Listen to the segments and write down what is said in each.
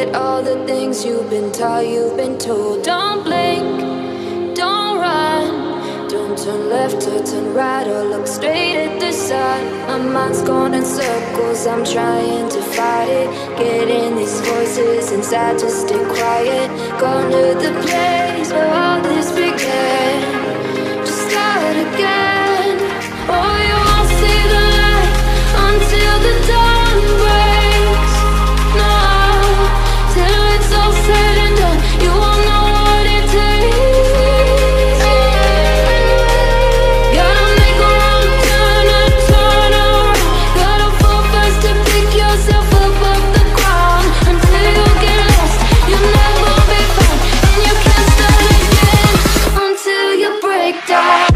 forget all the things you've been taught, you've been told. Don't blink, don't run, don't turn left or turn right or look straight at the sun. My mind's going in circles, I'm trying to fight it. Getting these voices inside to stay quiet. Gone to the place where all this began. Just start again. Oh, you won't see the light until the dawn breaks. No, till it's all said and done, you won't know what it takes. Gotta make a wrong turn and turn around. Gotta fall fast to pick yourself up off the ground. Until you get lost, you'll never be found. And you can't start again until you break down.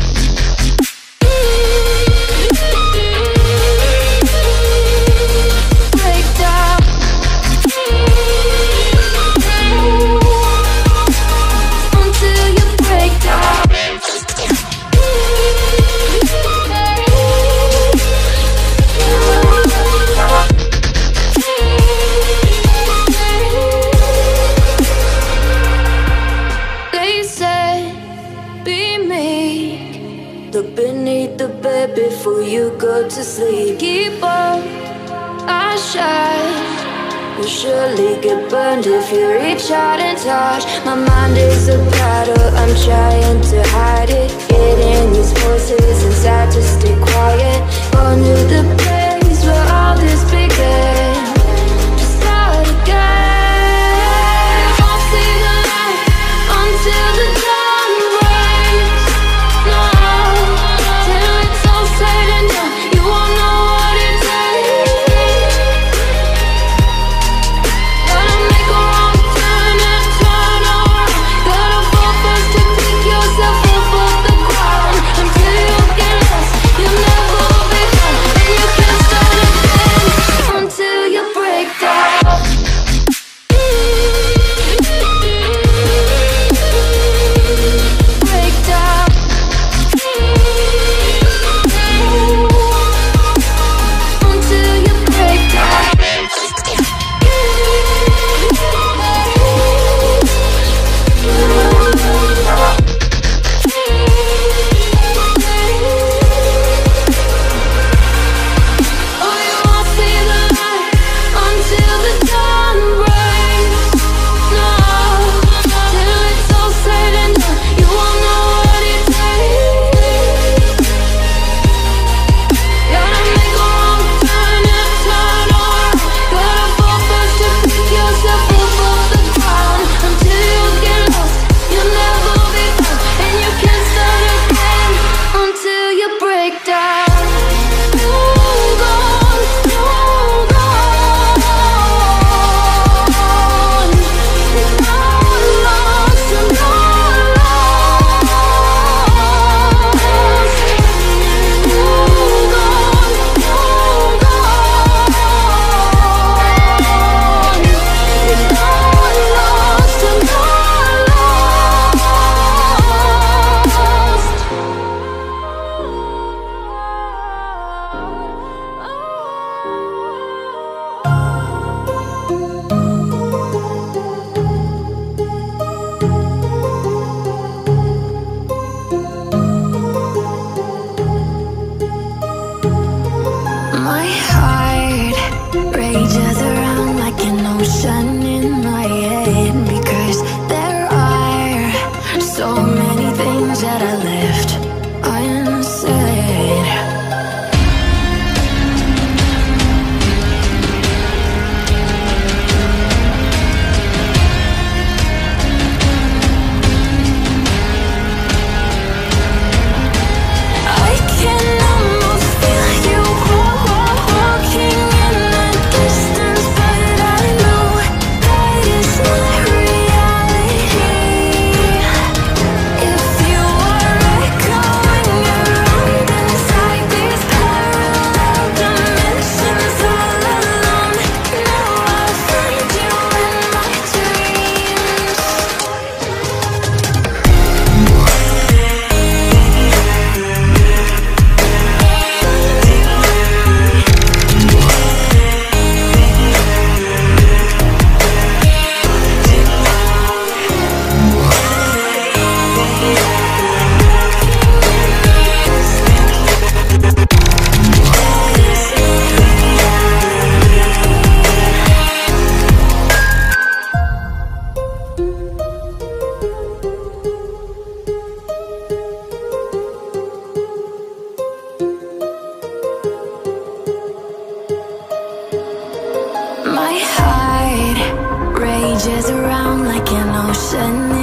Look beneath the bed before you go to sleep. Keep on, I shine. You'll surely get burned if you reach out and touch. My mind is a battle, I'm trying to hide it. Getting these voices inside to stay quiet. On to the place where all this began. Just start again. You won't see the light until the dawn breaks. No, till it's all said and done, you won't know what it takes. Gotta make a wrong turn and turn around. Gotta fall fast to pick yourself up off the ground. Until you get lost, you'll never be found. And you can't start again until you break down. Break down. Until you break down. Oh, you won't see the light until the dawn breaks. No, till it's all said and done, you won't know what it takes. Gotta make a wrong turn and turn around. Gotta fall fast to pick yourself up off the ground. Until you get lost, you'll never be found. And you can't start again until you break down. Hold on, hold on. It's not lost, you're not lost. Hold on, hold on. It's not lost, you're not My heart rages around like an ocean in my head. Because there are so many things that I left unsaid. I can almost feel you walking heart rages around like an ocean